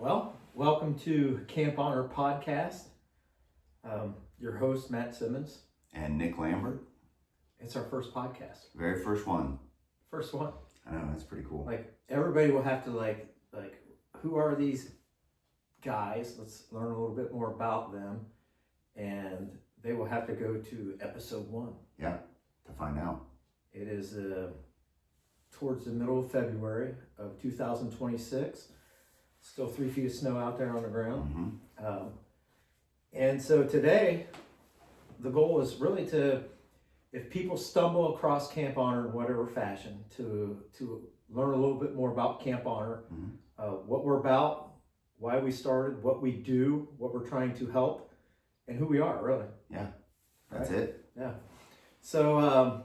Well, welcome to Camp Honor Podcast. Your host, Matt Simmons. And Nick Lambert. It's our first podcast. Very first one. First one. I know, that's pretty cool. Like, everybody will have to like, who are these guys? Let's learn a little bit more about them. And they will have to go to episode 1. Yeah, to find out. It is towards the middle of February of 2026. Still 3 feet of snow out there on the ground. Mm-hmm. And so today, the goal is really to, if people stumble across Camp Honor in whatever fashion, to learn a little bit more about Camp Honor, what we're about, why we started, what we do, what we're trying to help, and who we are, really. Yeah, that's right? it. Yeah. So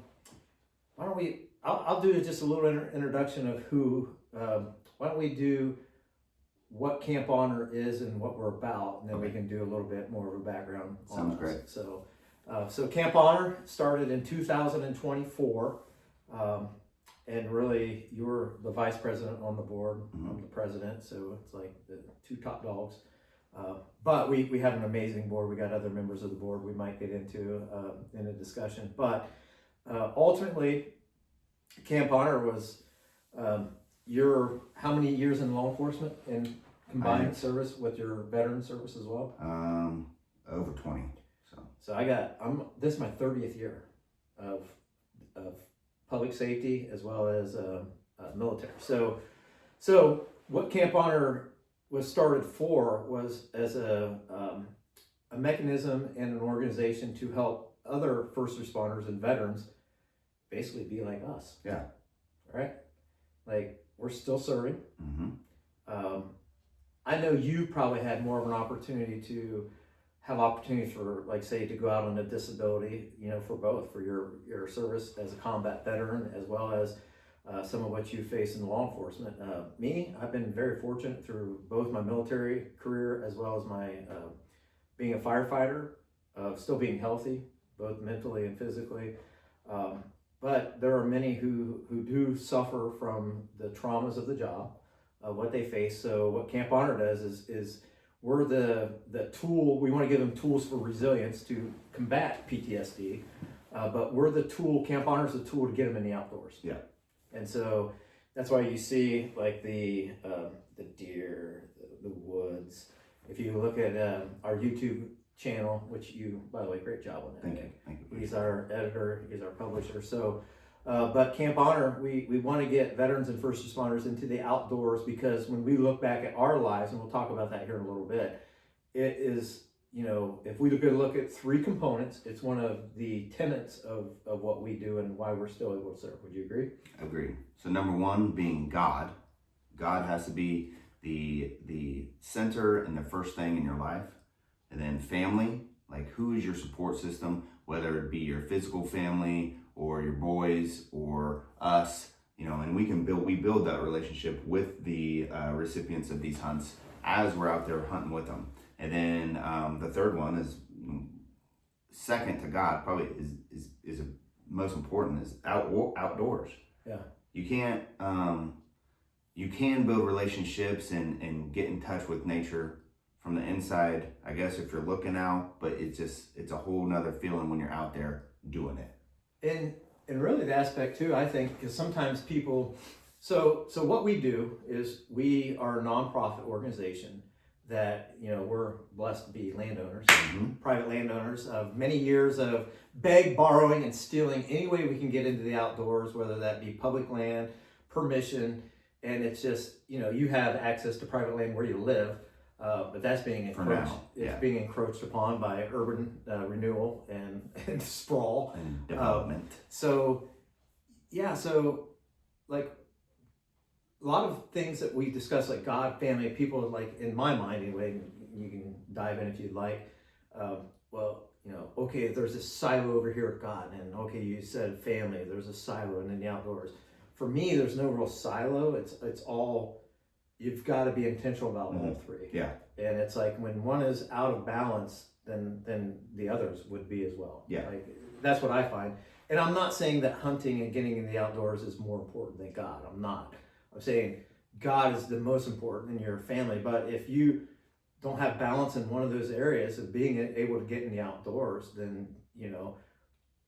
why don't we, I'll do just a little introduction of who, why don't we do what Camp Honor is and what we're about, and then we can do a little bit more of a background on Sounds us. great. So Camp Honor started in 2024, and really you're the vice president on the board. I'm the president, so it's like the two top dogs. But we have an amazing board. We got other members of the board we might get into in a discussion. But ultimately, Camp Honor was your how many years in law enforcement and combined service with your veteran service as well? Over 20. So this is my 30th year of public safety as well as military. So what Camp Honor was started for was as a mechanism and an organization to help other first responders and veterans basically be like us. Yeah. Right? Like, we're still serving. Mm-hmm. I know you probably had more of an opportunity to have opportunities for, like, say, to go out on a disability, for both, for your service as a combat veteran, as well as some of what you face in law enforcement. Me, I've been very fortunate through both my military career as well as my being a firefighter, still being healthy, both mentally and physically. But there are many who do suffer from the traumas of the job, what they face. So what Camp Honor does is we're the tool. We want to give them tools for resilience to combat PTSD, but we're the tool. Camp Honor is the tool to get them in the outdoors. Yeah. And so that's why you see like the deer, the woods. If you look at our YouTube channel, which you, by the way, great job on that. Thank you. He's our editor, he's our publisher. So, but Camp Honor, we want to get veterans and first responders into the outdoors, because when we look back at our lives, and we'll talk about that here in a little bit, it is, if we look at 3 components, it's one of the tenets of what we do and why we're still able to serve. Would you agree? Agreed. So number 1 being God. God has to be the center and the first thing in your life. And then family, like who is your support system, whether it be your physical family or your boys or us, and we build that relationship with the recipients of these hunts as we're out there hunting with them. And then the third one is second to God, probably is most important, is outdoors. Yeah. You can't you can build relationships and get in touch with nature from the inside, I guess, if you're looking out, but it's a whole nother feeling when you're out there doing it. And really the aspect too, I think, because sometimes people, so what we do is we are a nonprofit organization that, we're blessed to be landowners, private landowners of many years of borrowing and stealing any way we can get into the outdoors, whether that be public land, permission, and it's just, you have access to private land where you live. But that's being encroached. It's being encroached upon by urban renewal and sprawl and development. So like a lot of things that we discuss, like God, family, people, like in my mind anyway. You can dive in if you'd like. Okay, there's this silo over here of God, and okay, you said family. There's a silo, and in the outdoors. For me, there's no real silo. It's all. You've got to be intentional about all 3. Yeah. And it's like when one is out of balance, then the others would be as well. Yeah. Like, that's what I find. And I'm not saying that hunting and getting in the outdoors is more important than God. I'm not. I'm saying God is the most important in your family. But if you don't have balance in one of those areas of being able to get in the outdoors, then,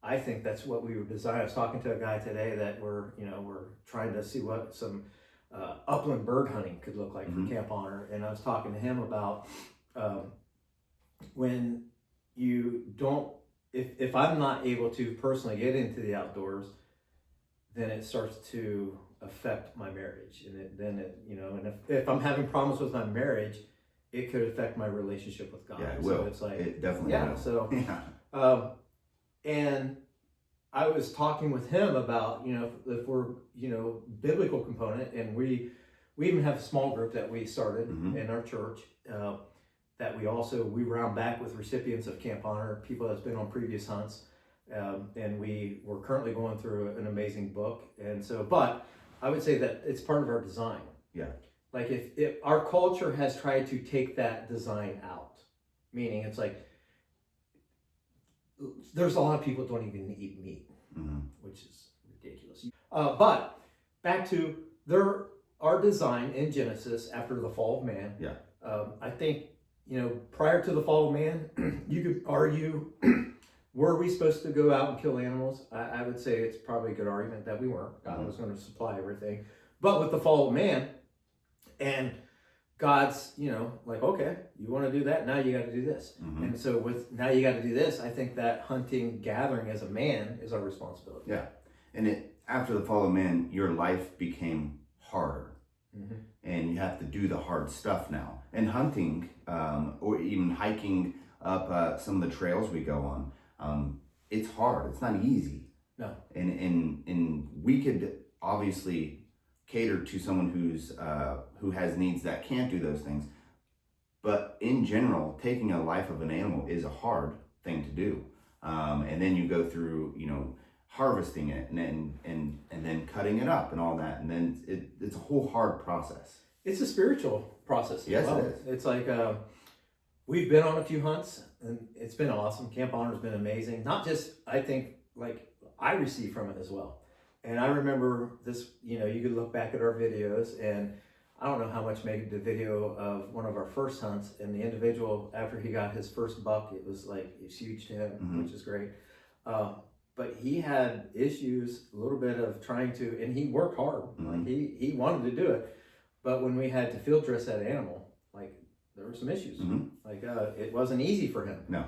I think that's what we were designed. I was talking to a guy today that we're trying to see what some upland bird hunting could look like for Camp Honor. And I was talking to him about when you don't, if I'm not able to personally get into the outdoors, then it starts to affect my marriage. And if I'm having problems with my marriage, it could affect my relationship with God. Yeah, it so will. It's like, it definitely yeah, will. so, Yeah. and I was talking with him about, if we're, biblical component, and we even have a small group that we started in our church, that we round back with recipients of Camp Honor, people that's been on previous hunts. And we're currently going through an amazing book. And so, but I would say that it's part of our design. Yeah. Like if our culture has tried to take that design out, meaning it's like, there's a lot of people who don't even eat meat, which is ridiculous. But back to our design in Genesis after the fall of man. Yeah. I think, prior to the fall of man, you could argue, were we supposed to go out and kill animals? I would say it's probably a good argument that we weren't. God was going to supply everything. But with the fall of man, and God's, like, okay, you want to do that? Now you got to do this. And so with now you got to do this, I think that hunting, gathering as a man is our responsibility. Yeah. And after the fall of man, your life became harder. And you have to do the hard stuff now. And hunting, or even hiking up some of the trails we go on, it's hard. It's not easy. No. And we could obviously cater to someone who has needs that can't do those things. But in general, taking a life of an animal is a hard thing to do. And then you go through, harvesting it and then cutting it up and all that. And then it's a whole hard process. It's a spiritual process as Yes, well. it is. It's like, we've been on a few hunts and it's been awesome. Camp Honor's been amazing. Not just, I think, like I receive from it as well. And I remember this, you could look back at our videos, and I don't know how much made the video of one of our first hunts, and the individual, after he got his first buck, it was huge to him, which is great. But he had issues, a little bit of trying to, and he worked hard. Like he wanted to do it. But when we had to field dress that animal, there were some issues. It wasn't easy for him. No.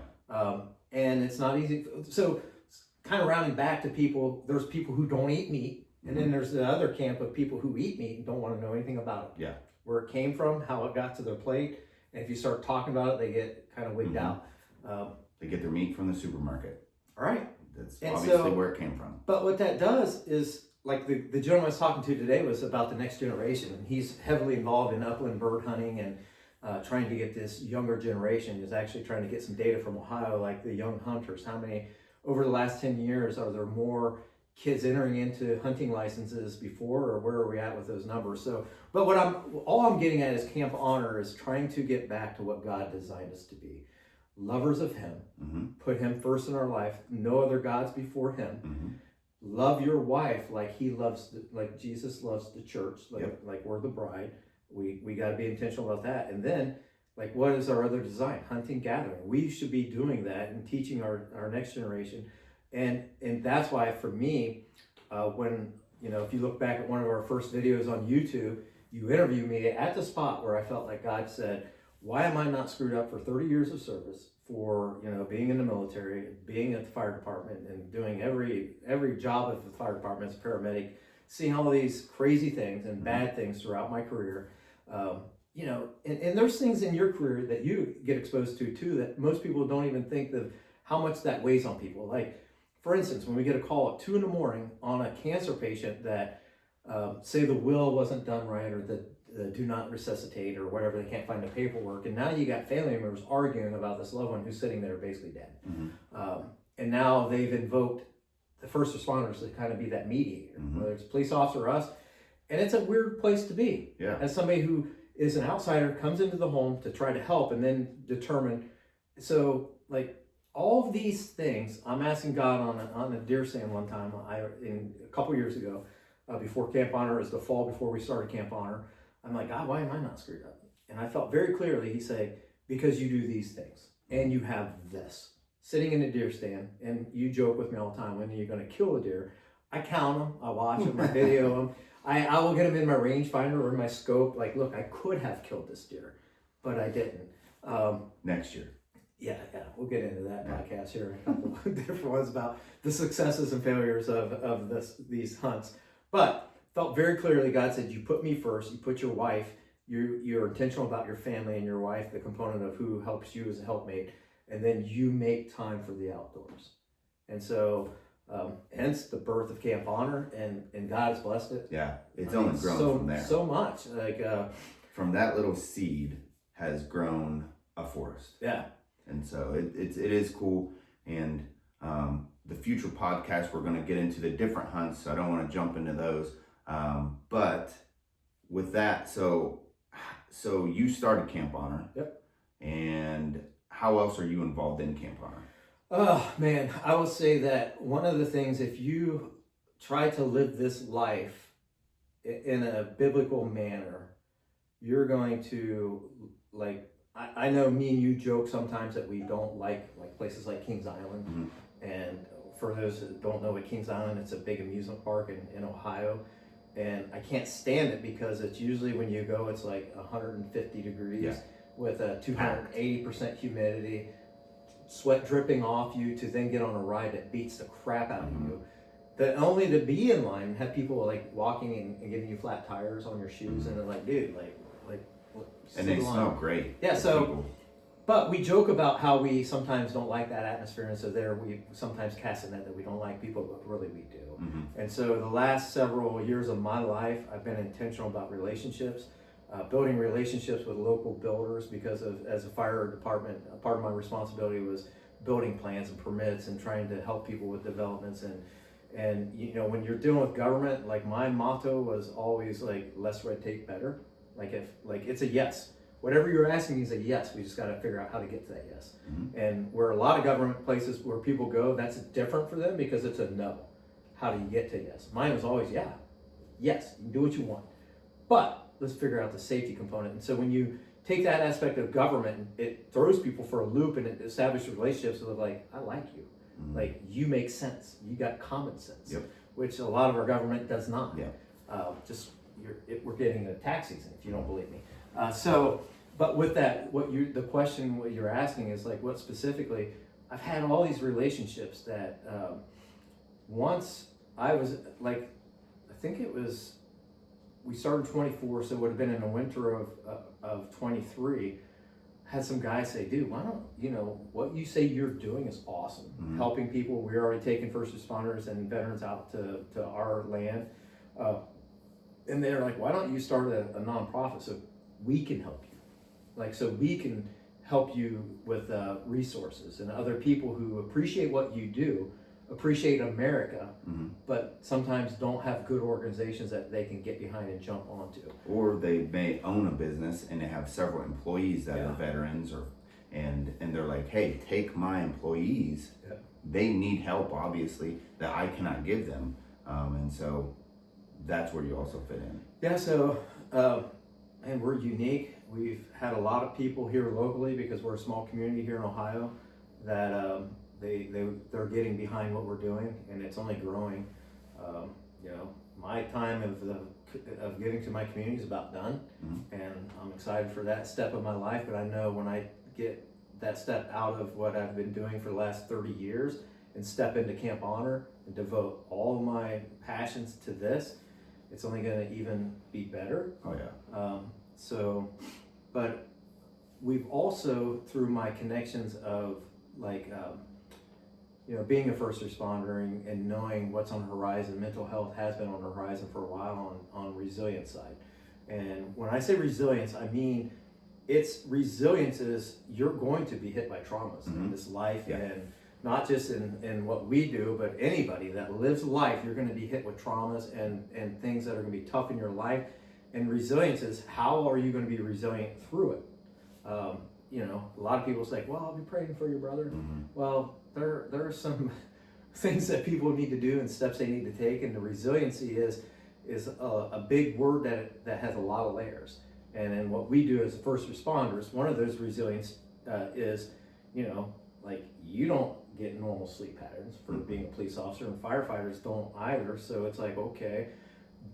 And it's not easy. So kind of rounding back to people, there's people who don't eat meat. And then there's the other camp of people who eat meat and don't want to know anything about it. Yeah. Where it came from, how it got to their plate. And if you start talking about it, they get kind of wigged out. They get their meat from the supermarket. All right. That's And obviously where it came from. But what that does is, like the gentleman I was talking to today was about the next generation. And he's heavily involved in upland bird hunting and trying to get this younger generation, is actually trying to get some data from Ohio, like the young hunters. How many, over the last 10 years, are there more kids entering into hunting licenses before, or where are we at with those numbers? So, but all I'm getting at is Camp Honor is trying to get back to what God designed us to be. Lovers of Him, put Him first in our life, no other gods before Him. Love your wife like Jesus loves the church, like we're the bride. We got to be intentional about that. And then, what is our other design? Hunting, gathering. We should be doing that and teaching our next generation. And that's why, for me, when, if you look back at one of our first videos on YouTube, you interviewed me at the spot where I felt like God said, why am I not screwed up for 30 years of service, for, being in the military, being at the fire department, and doing every job of the fire department as a paramedic, seeing all these crazy things and bad things throughout my career. And there's things in your career that you get exposed to too, that most people don't even think of how much that weighs on people. Like, for instance, when we get a call at 2 a.m. on a cancer patient that, say the will wasn't done right, or the do not resuscitate, or whatever, they can't find the paperwork. And now you got family members arguing about this loved one who's sitting there basically dead. And now they've invoked the first responders to kind of be that mediator, whether it's a police officer or us. And it's a weird place to be. Yeah. As somebody who is an outsider, comes into the home to try to help and then determine. So, all of these things, I'm asking God on a deer stand one time, a couple years ago, before Camp Honor, is the fall before we started Camp Honor. I'm like, God, why am I not screwed up? And I felt very clearly, he said, because you do these things and you have this. Sitting in a deer stand, and you joke with me all the time, when are you going to kill a deer? I count them, I watch them, I video them. I will get them in my rangefinder or in my scope. Like, look, I could have killed this deer, but I didn't. Next year. Yeah, we'll get into that podcast here in a couple of different ones about the successes and failures of these hunts. But felt very clearly, God said, you put me first, you put your wife, you're intentional about your family and your wife, the component of who helps you as a helpmate, and then you make time for the outdoors. And so, hence the birth of Camp Honor, and God has blessed it. Yeah, it's only grown from there. So much. Like, from that little seed has grown a forest. Yeah. And so it is cool. And the future podcast, we're going to get into the different hunts, so I don't want to jump into those. But with that, so you started Camp Honor. Yep. And how else are you involved in Camp Honor? Oh, man, I will say that one of the things, if you try to live this life in a biblical manner, you're going to, like, I know me and you joke sometimes that we don't like places like Kings Island. Mm-hmm. And for those that don't know what Kings Island, it's a big amusement park in Ohio. And I can't stand it because it's usually when you go, it's like 150 degrees with a 280% humidity, sweat dripping off you, to then get on a ride that beats the crap out of you. That only to be in line and have people like walking and giving you flat tires on your shoes, and they're like, dude, like. And they smell great. Yeah, so, but we joke about how we sometimes don't like that atmosphere, and so we sometimes cast a net that we don't like people, but really we do. Mm-hmm. And so the last several years of my life, I've been intentional about relationships, building relationships with local builders, because as a fire department, a part of my responsibility was building plans and permits and trying to help people with developments. And you know, when you're dealing with government, like my motto was always like, less red tape, better. Like it's a yes. Whatever you're asking is a yes. We just got to figure out how to get to that yes. Mm-hmm. And where a lot of government places where people go, that's different for them because it's a no. How do you get to yes? Mine was always yes. You can do what you want, but let's figure out the safety component. And so when you take that aspect of government, it throws people for a loop, and it establishes relationships with like, I like you, like you make sense. You got common sense, which a lot of our government does not. We're getting into tax season, if you don't believe me. But with that, the question you're asking is like, what specifically? I've had all these relationships that once I was like, I think it was, we started 24, so it would have been in the winter of 23. Had some guys say, dude, why don't, what you say you're doing is awesome. Mm-hmm. Helping people. We're already taking first responders and veterans out to our land. And they're like, why don't you start a nonprofit so we can help you? Like, so we can help you with resources, and other people who appreciate what you do, appreciate America, but sometimes don't have good organizations that they can get behind and jump onto. Or they may own a business and they have several employees that are veterans, and they're like, hey, take my employees. They need help, obviously, that I cannot give them. And so that's where you also fit in. Yeah, so, and we're unique. We've had a lot of people here locally, because we're a small community here in Ohio, that they're getting behind what we're doing, and it's only growing. My time of giving to my community is about done, and I'm excited for that step of my life. But I know when I get that step out of what I've been doing for the last 30 years and step into Camp Honor and devote all of my passions to this, it's only going to even be better. Oh yeah. But we've also, through my connections of like, being a first responder and knowing what's on the horizon, mental health has been on the horizon for a while on resilience side. And when I say resilience, I mean, resilience is you're going to be hit by traumas in this life, and not just in what we do, but anybody that lives life, you're going to be hit with traumas and things that are going to be tough in your life. And resilience is, how are you going to be resilient through it? A lot of people say, well, I'll be praying for your brother. Well, there are some things that people need to do and steps they need to take. And the resiliency is a big word that has a lot of layers. And then what we do as first responders, one of those resilience is, like you don't get normal sleep patterns for being a police officer, and firefighters don't either. So it's like, okay,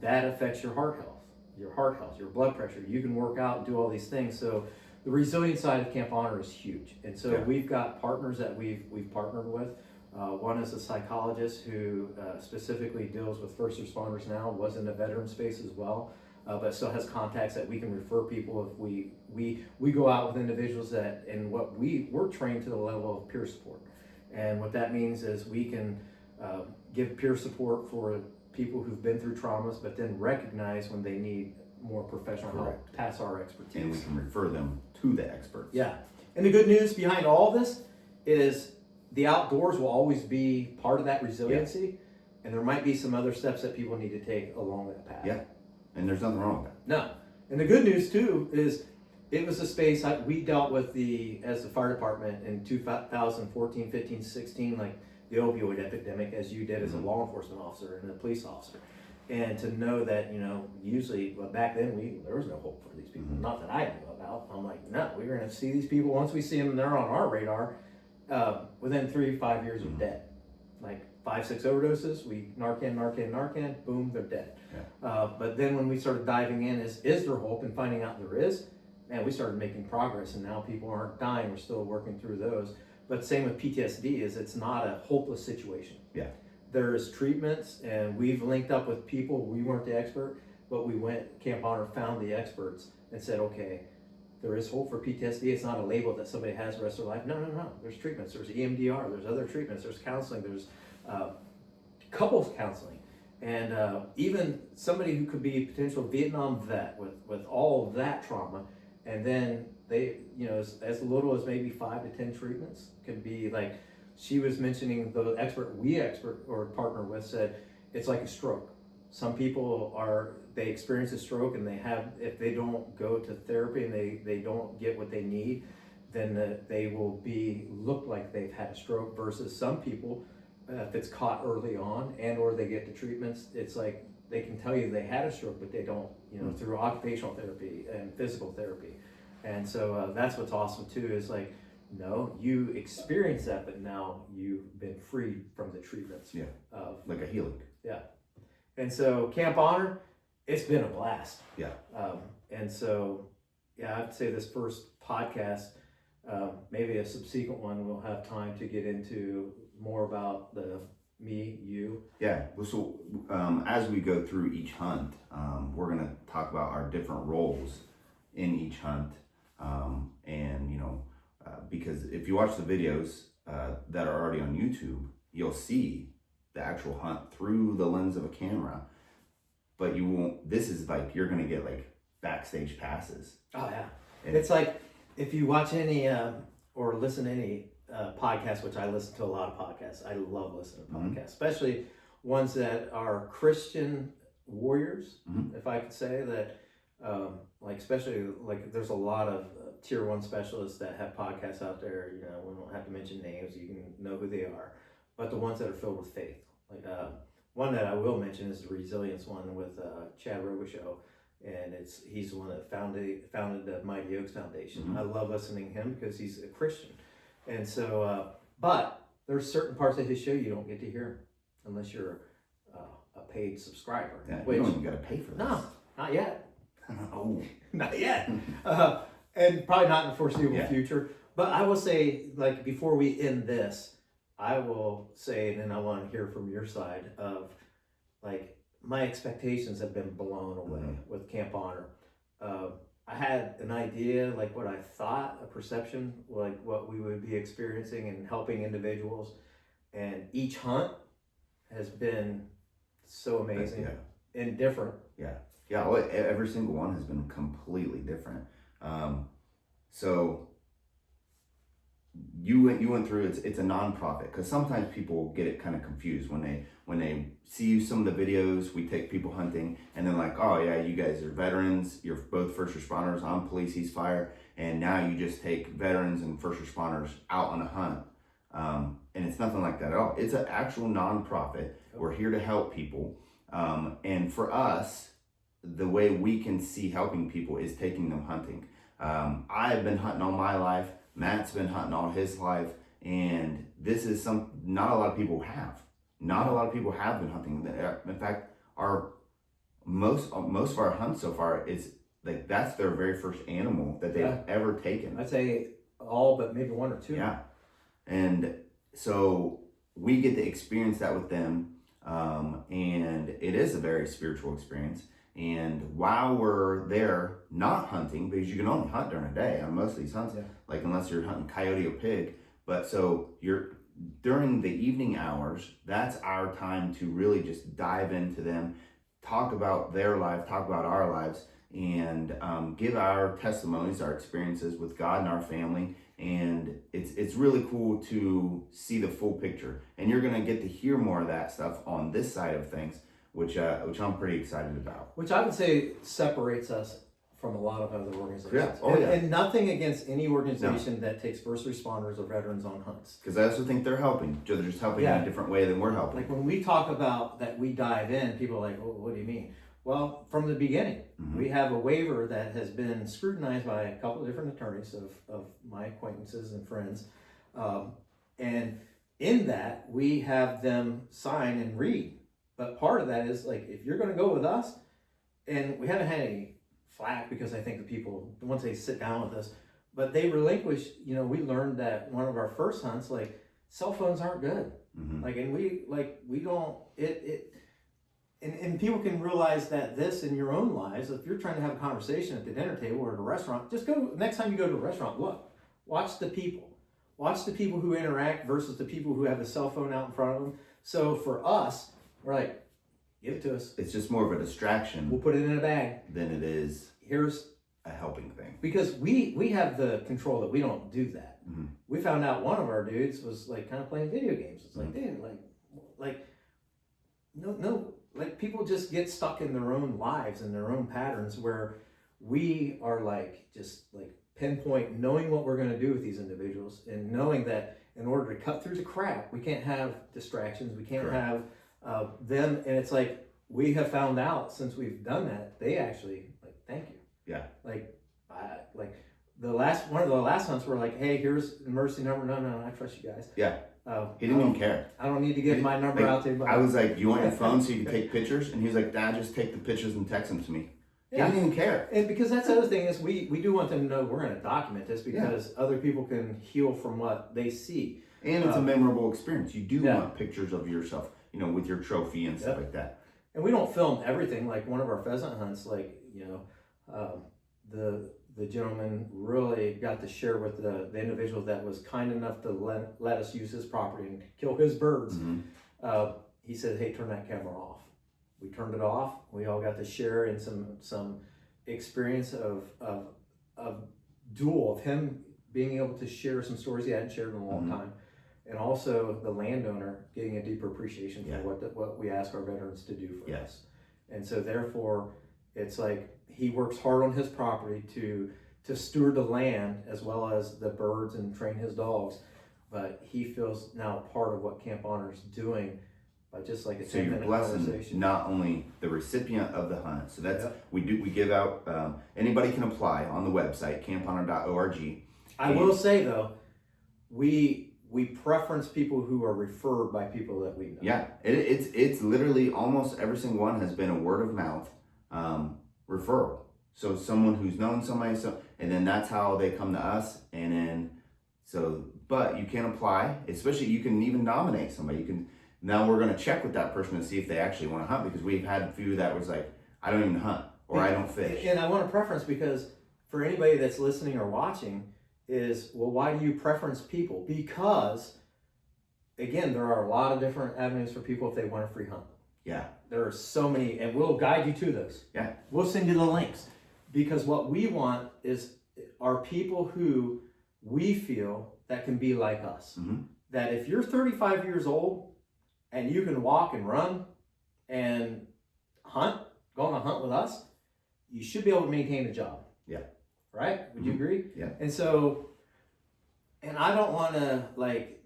that affects your heart health, your blood pressure. You can work out and do all these things. So the resilience side of Camp Honor is huge. And so we've got partners that we've partnered with. One is a psychologist who specifically deals with first responders now, was in the veteran space as well, but still has contacts that we can refer people if we go out with individuals that, and what we're trained to the level of peer support. And what that means is we can give peer support for people who've been through traumas, but then recognize when they need more professional help past our expertise. And we can refer them to the experts. Yeah. And the good news behind all this is the outdoors will always be part of that resiliency, and there might be some other steps that people need to take along that path. Yeah. And there's nothing wrong with that. No. And the good news too is it was a space we dealt with as the fire department in 2014, 15, 16, like the opioid epidemic, as you did as a law enforcement officer and a police officer. And to know that, usually back then there was no hope for these people. Not that I knew about. I'm like, no, we're going to see these people. Once we see them, they're on our radar. Within 3 to 5 years, they're dead. Like 5-6 overdoses, Narcan, boom, they're dead. Yeah. But then when we started diving in, is there hope, and finding out there is, man, we started making progress, and now people aren't dying. We're still working through those. But same with PTSD, is it's not a hopeless situation. Yeah. There's treatments, and we've linked up with people. We weren't the expert, but we went, Camp Honor found the experts and said, okay, there is hope for PTSD. It's not a label that somebody has the rest of their life. No. There's treatments. There's EMDR. There's other treatments. There's counseling. There's couples counseling. And even somebody who could be a potential Vietnam vet with all of that trauma, and then they, as little as maybe 5 to 10 treatments could be like, she was mentioning the expert or partner with said, it's like a stroke. Some people they experience a stroke, and if they don't go to therapy and they don't get what they need, then they will look like they've had a stroke, versus some people, if it's caught early on and or they get the treatments, it's like they can tell you they had a stroke, but they don't, through occupational therapy and physical therapy. And so that's what's awesome too, is like, no, you experienced that, but now you've been freed from the treatments. Yeah. Like a healing. Yeah. And so Camp Honor, it's been a blast. Yeah. And so, I'd say this first podcast, maybe a subsequent one, we'll have time to get into more about you. Yeah. So as we go through each hunt, we're going to talk about our different roles in each hunt. Because if you watch the videos that are already on YouTube, you'll see the actual hunt through the lens of a camera, but you won't. This is like, you're gonna get like backstage passes. Oh yeah, and it's like if you watch any or listen to any podcast, which I listen to a lot of podcasts. I love listening to podcasts, especially ones that are Christian warriors, if I could say that. Especially there's a lot of tier 1 specialists that have podcasts out there. We don't have to mention names. You can know who they are. But the ones that are filled with faith, one that I will mention is the resilience one with Chad Robichaux, and he's the one that founded the Mighty Oaks Foundation. I love listening to him because he's a Christian, and so but there's certain parts of his show you don't get to hear unless you're a paid subscriber. Yeah, you don't even got to pay for this. No, not yet. Oh, not yet. And probably not in the foreseeable future. But I will say, before we end this, I will say, and then I want to hear from your side of, my expectations have been blown away with Camp Honor. I had an idea, what I thought, a perception, what we would be experiencing and helping individuals. And each hunt has been so amazing and different. Yeah. Yeah, well, every single one has been completely different. So you went through, it's a nonprofit, because sometimes people get it kind of confused when they see some of the videos. We take people hunting and they're like, oh yeah, you guys are veterans, you're both first responders, I'm police, he's fire, and now you just take veterans and first responders out on a hunt. And it's nothing like that at all. It's an actual nonprofit. We're here to help people. And for us, the way we can see helping people is taking them hunting. I've been hunting all my life. Matt's been hunting all his life. And this is not a lot of people have. Not a lot of people have been hunting. In fact, most of our hunts so far is like that's their very first animal that they've ever taken. I'd say all but maybe one or two. Yeah. And so we get to experience that with them. And it is a very spiritual experience. And while we're there not hunting, because you can only hunt during a day on most of these hunts, like unless you're hunting coyote or pig. But so you're during the evening hours, that's our time to really just dive into them, talk about their life, talk about our lives, and give our testimonies, our experiences with God and our family. And it's really cool to see the full picture. And you're gonna get to hear more of that stuff on this side of things, which I'm pretty excited about. Which I would say separates us from a lot of other organizations. Yeah. Oh, and nothing against any organization that takes first responders or veterans on hunts. Because I also think they're helping. They're just helping in a different way than we're helping. Like when we talk about that we dive in, people are like, oh, what do you mean? Well, from the beginning, we have a waiver that has been scrutinized by a couple of different attorneys of my acquaintances and friends. And in that, we have them sign and read. But part of that is like, if you're going to go with us, and we haven't had any flack because I think the people, once they sit down with us, but they relinquish, we learned that one of our first hunts, like cell phones aren't good. Like, and we don't, and people can realize that this in your own lives, if you're trying to have a conversation at the dinner table or at a restaurant, just go, next time you go to a restaurant, watch the people who interact versus the people who have a cell phone out in front of them. So for us, we're like, give it to us. It's just more of a distraction. We'll put it in a bag. Than it is here's a helping thing. Because we have the control that we don't do that. We found out one of our dudes was like kind of playing video games. It's like, dude, like no, like people just get stuck in their own lives and their own patterns where we are like just like pinpoint knowing what we're going to do with these individuals and knowing that in order to cut through the crap, we can't have distractions. We can't have them. And it's like, we have found out since we've done that, they actually like, thank you. Yeah. Like one of the last hunts were like, hey, here's the emergency number. No, I trust you guys. Yeah. He didn't even care. I don't need to give my number out to anybody. I was like, do you want your phone so you can take pictures? And he was like, Dad, just take the pictures and text them to me. Yeah. He didn't even care. And because that's the other thing is we do want them to know we're going to document this because other people can heal from what they see. And it's a memorable experience. You do want pictures of yourself, with your trophy and stuff like that. And we don't film everything. Like one of our pheasant hunts, the gentleman really got to share with the individual that was kind enough to let us use his property and kill his birds. He said, hey, turn that camera off. We turned it off. We all got to share in some experience of duel of him being able to share some stories he hadn't shared in a long time. And also the landowner getting a deeper appreciation for what we ask our veterans to do for us. And so therefore, it's like he works hard on his property to steward the land as well as the birds and train his dogs. But he feels now part of what Camp Honor is doing by just like a 10-minute conversation. Not only the recipient of the hunt. So that's we give out anybody can apply on the website camphonor.org. I will say though, we preference people who are referred by people that we know. Yeah, it's literally almost every single one has been a word of mouth referral. So someone who's known somebody, and then that's how they come to us. And then but you can apply, especially you can even nominate somebody. Now we're going to check with that person to see if they actually want to hunt, because we've had a few that was like, I don't even hunt or I don't fish. And I want to preference, because for anybody that's listening or watching is, well, why do you preference people? Because again, there are a lot of different avenues for people if they want a free hunt. Yeah. There are so many, and we'll guide you to those. Yeah. We'll send you the links, because what we want are people who we feel that can be like us. That if you're 35 years old and you can walk and run and hunt, go on a hunt with us, you should be able to maintain a job. Yeah. Right? Would you agree? Yeah. And so, and I don't want to like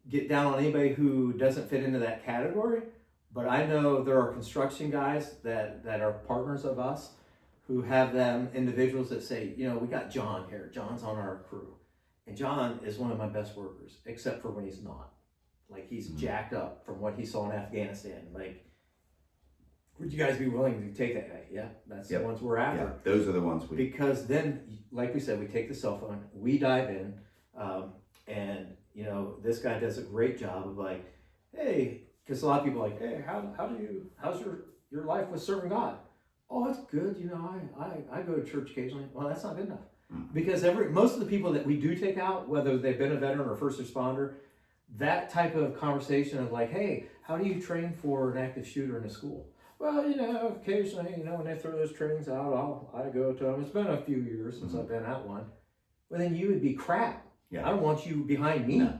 get down on anybody who doesn't fit into that category, But I know there are construction guys that are partners of us who have them individuals that say, we got John here. John's on our crew. And John is one of my best workers, except for when he's not. Like he's jacked up from what he saw in Afghanistan. Like, would you guys be willing to take that guy? Yeah, that's the ones we're after. Yeah, those are the ones Because then, like we said, we take the cell phone, we dive in, and this guy does a great job of like, hey, because a lot of people are like, hey, how's your life with serving God? Oh, it's good. I go to church occasionally. Well, that's not good enough. Because most of the people that we do take out, whether they've been a veteran or first responder, that type of conversation of like, hey, how do you train for an active shooter in a school? Well, occasionally, when they throw those trainings out, I go to them. It's been a few years since I've been at one. Well, then you would be crap. Yeah. I don't want you behind me. No.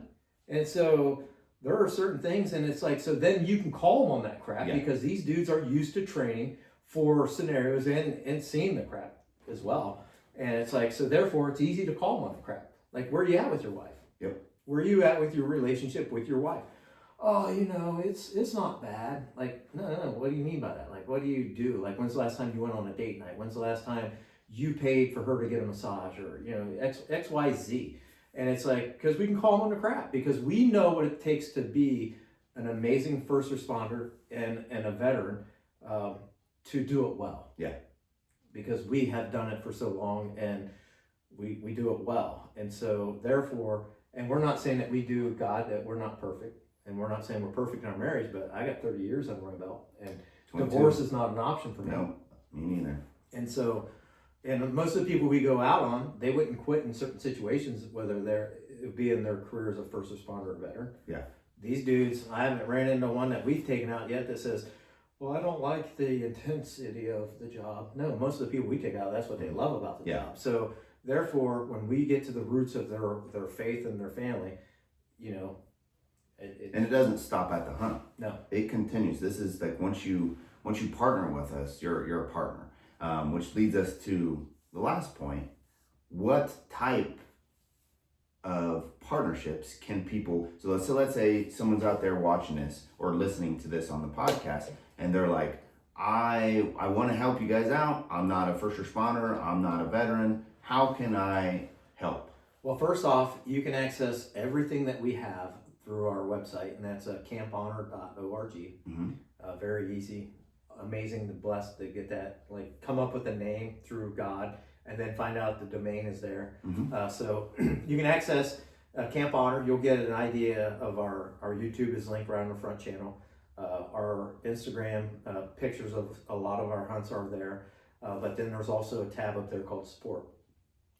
And so there are certain things, and it's like, so then you can call them on that crap because these dudes are used to training for scenarios and seeing the crap as well. And it's like, so therefore it's easy to call them on the crap. Like, where are you at with your wife? Yep. Where are you at with your relationship with your wife? Oh, it's not bad. Like, no, what do you mean by that? Like, what do you do? Like, when's the last time you went on a date night? When's the last time you paid for her to get a massage or, X, Y, Z? And it's like, because we can call them on the crap because we know what it takes to be an amazing first responder and a veteran to do it well. Yeah. Because we have done it for so long and we do it well. And so therefore, and we're not saying that we do God, that we're not perfect. And we're not saying we're perfect in our marriage, but I got 30 years under my belt. And 22. Divorce is not an option for me. No, me neither. And so, and most of the people we go out on, they wouldn't quit in certain situations, whether it would be in their career as a first responder or veteran. Yeah. These dudes, I haven't ran into one that we've taken out yet that says, well, I don't like the intensity of the job. No, most of the people we take out, that's what they love about the job. So therefore, when we get to the roots of their faith and their family, and it doesn't stop at the hunt. No, it continues. This is like once you partner with us, you're a partner, which leads us to the last point. What type of partnerships can people? So let's say someone's out there watching this or listening to this on the podcast, and they're like, I want to help you guys out. I'm not a first responder. I'm not a veteran. How can I help? Well, first off, you can access everything that we have through our website, and that's camphonor.org. Mm-hmm. Very easy, amazing, blessed to get that. Like, come up with a name through God, and then find out the domain is there. Mm-hmm. So you can access Camp Honor. You'll get an idea of our YouTube is linked right on the front channel. Our Instagram pictures of a lot of our hunts are there, but then there's also a tab up there called Support.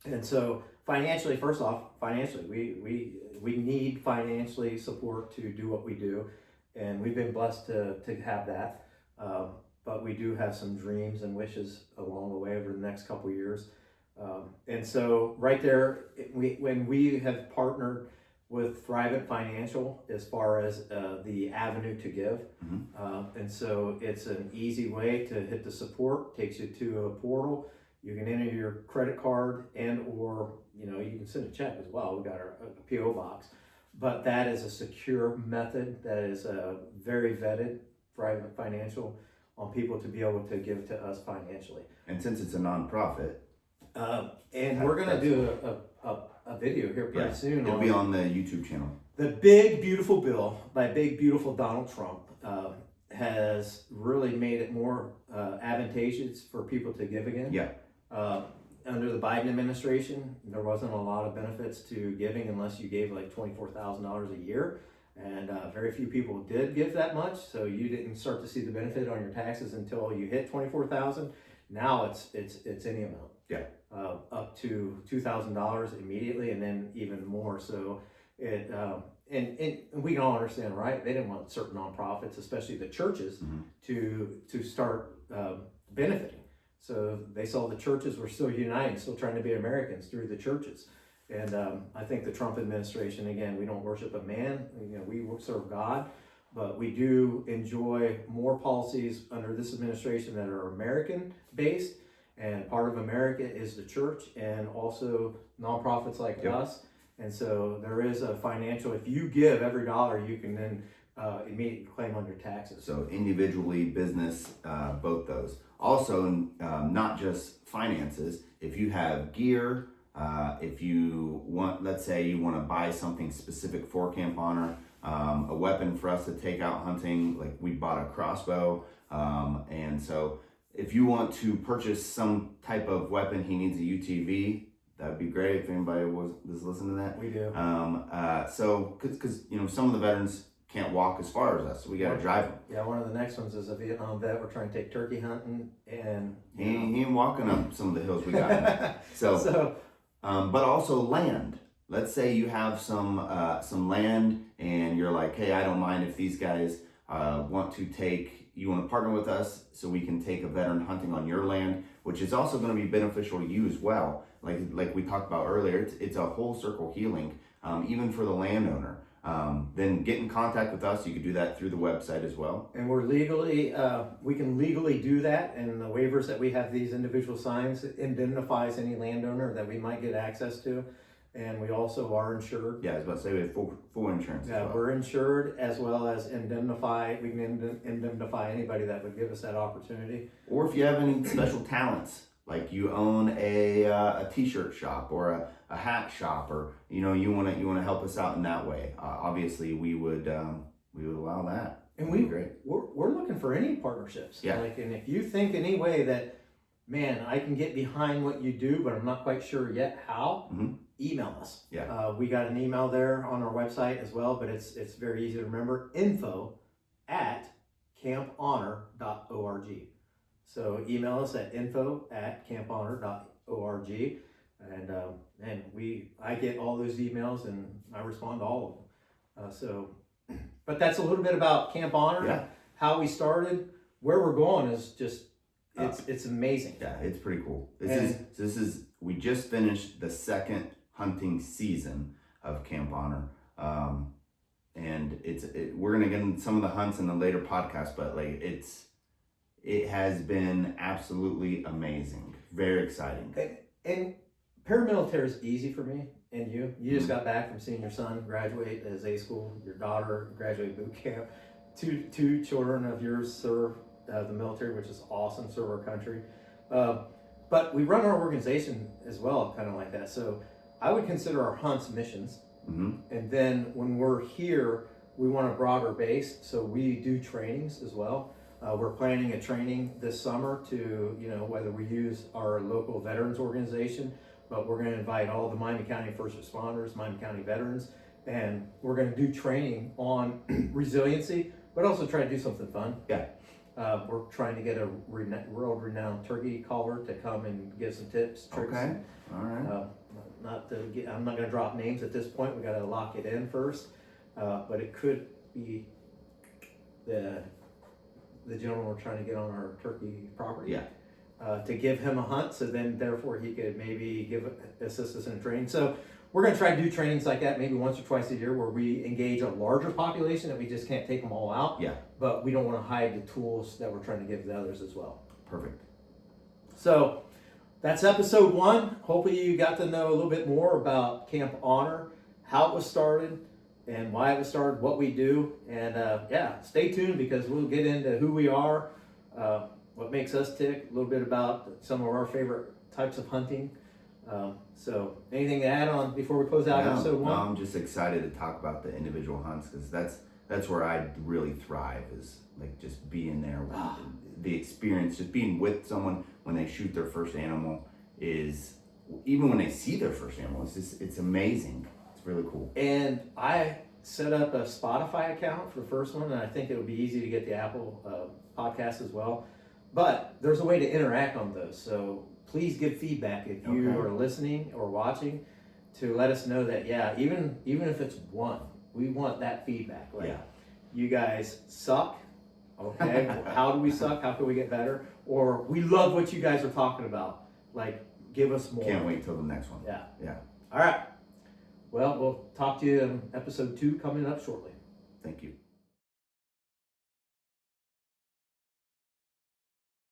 And so financially, first off, we need financially support to do what we do, and we've been blessed to have that. But we do have some dreams and wishes along the way over the next couple of years. And so right there, when we have partnered with Thrivent Financial as far as the avenue to give. Mm-hmm. And so it's an easy way to hit the support, takes you to a portal. You can enter your credit card or you can send a check as well. We've got a PO box, but that is a secure method that is very vetted, Thrivent Financial, on people to be able to give to us financially. And since it's a nonprofit, and we're gonna do a video here pretty soon. It'll be on the YouTube channel. The Big Beautiful Bill by Big Beautiful Donald Trump has really made it more advantageous for people to give again. Yeah. Under the Biden administration, there wasn't a lot of benefits to giving unless you gave like $24,000 a year. And very few people did give that much, so you didn't start to see the benefit on your taxes until you hit $24,000. Now it's any amount. Yeah. Up to $2,000 immediately, and then even more. So it and we can all understand, right? They didn't want certain nonprofits, especially the churches, mm-hmm. to start benefiting. So they saw the churches were still uniting, still trying to be Americans through the churches. And I think the Trump administration, again, we don't worship a man, we serve God, but we do enjoy more policies under this administration that are American based, and part of America is the church and also nonprofits like us. And so there is a financial, if you give every dollar, you can then immediate claim on your taxes. So individually, business, both those. Also, not just finances. If you have gear, if you want, let's say you want to buy something specific for Camp Honor, a weapon for us to take out hunting, like we bought a crossbow, and so if you want to purchase some type of weapon, he needs a UTV. That'd be great if anybody was listening to that. We do. So, because some of the veterans can't walk as far as us, so we got to drive them. Yeah, one of the next ones is a Vietnam vet. We're trying to take turkey hunting, and He ain't walking up some of the hills we got. So, but also land. Let's say you have some land, and you're like, hey, I don't mind if these guys you want to partner with us so we can take a veteran hunting on your land, which is also going to be beneficial to you as well. Like we talked about earlier, it's a whole circle healing, even for the landowner. Then get in contact with us. You can do that through the website as well. And we're we can legally do that, and the waivers that we have these individual signs indemnifies any landowner that we might get access to. And we also are insured. Yeah, I was about to say we have full insurance. Yeah, as well. we're insured as well as indemnify. We can indemnify anybody that would give us that opportunity. Or if you have any special talents, like you own a t-shirt shop or a hat shop, or you want to help us out in that way. Obviously, we would allow that. And great. We're looking for any partnerships. Yeah. And if you think any way that, man, I can get behind what you do, but I'm not quite sure yet how. Mm-hmm. Email us. Yeah. We got an email there on our website as well, but it's very easy to remember. info@camphonor.org. So email us at info@camphonor.org, and I get all those emails and I respond to all of them. But that's a little bit about Camp Honor. Yeah. How we started, where we're going is just it's amazing. Yeah, it's pretty cool. We just finished the second hunting season of Camp Honor, and we're gonna get into some of the hunts in the later podcast, but it has been absolutely amazing, very exciting. And paramilitary is easy for me and you. You just got back from seeing your son graduate as A school, your daughter graduate boot camp. Two children of yours serve the military, which is awesome, serve our country. But we run our organization as well, kind of like that. So I would consider our hunts missions. Mm-hmm. And then when we're here, we want a broader base. So we do trainings as well. We're planning a training this summer to, whether we use our local veterans organization, but we're going to invite all the Miami County first responders, Miami County veterans, and we're going to do training on resiliency, but also try to do something fun. Yeah. We're trying to get a world-renowned turkey caller to come and give some tips, tricks. Okay. All right. I'm not going to drop names at this point. We got to lock it in first, but it could be the gentleman we're trying to get on our turkey property. Yeah. To give him a hunt, so then therefore he could maybe assist us in training. So we're going to try to do trainings like that maybe once or twice a year where we engage a larger population that we just can't take them all out. Yeah. But we don't want to hide the tools that we're trying to give the others as well. Perfect. So that's episode 1. Hopefully you got to know a little bit more about Camp Honor, how it was started, and why it was started, what we do. And stay tuned because we'll get into who we are, what makes us tick, a little bit about some of our favorite types of hunting. So anything to add on before we close out episode 1? No, I'm just excited to talk about the individual hunts because that's where I really thrive, is like just being there. The experience, just being with someone when they shoot their first animal, is even when they see their first animal, it's amazing. It's really cool. And I set up a Spotify account for the first one, and I think it would be easy to get the Apple podcast as well. But there's a way to interact on those. So please give feedback if you are listening or watching, to let us know that, even if it's one, we want that feedback. You guys suck. Okay, how do we suck? How can we get better? Or we love what you guys are talking about. Give us more. Can't wait till the next one. Yeah. All right. Well, we'll talk to you in episode 2 coming up shortly. Thank you.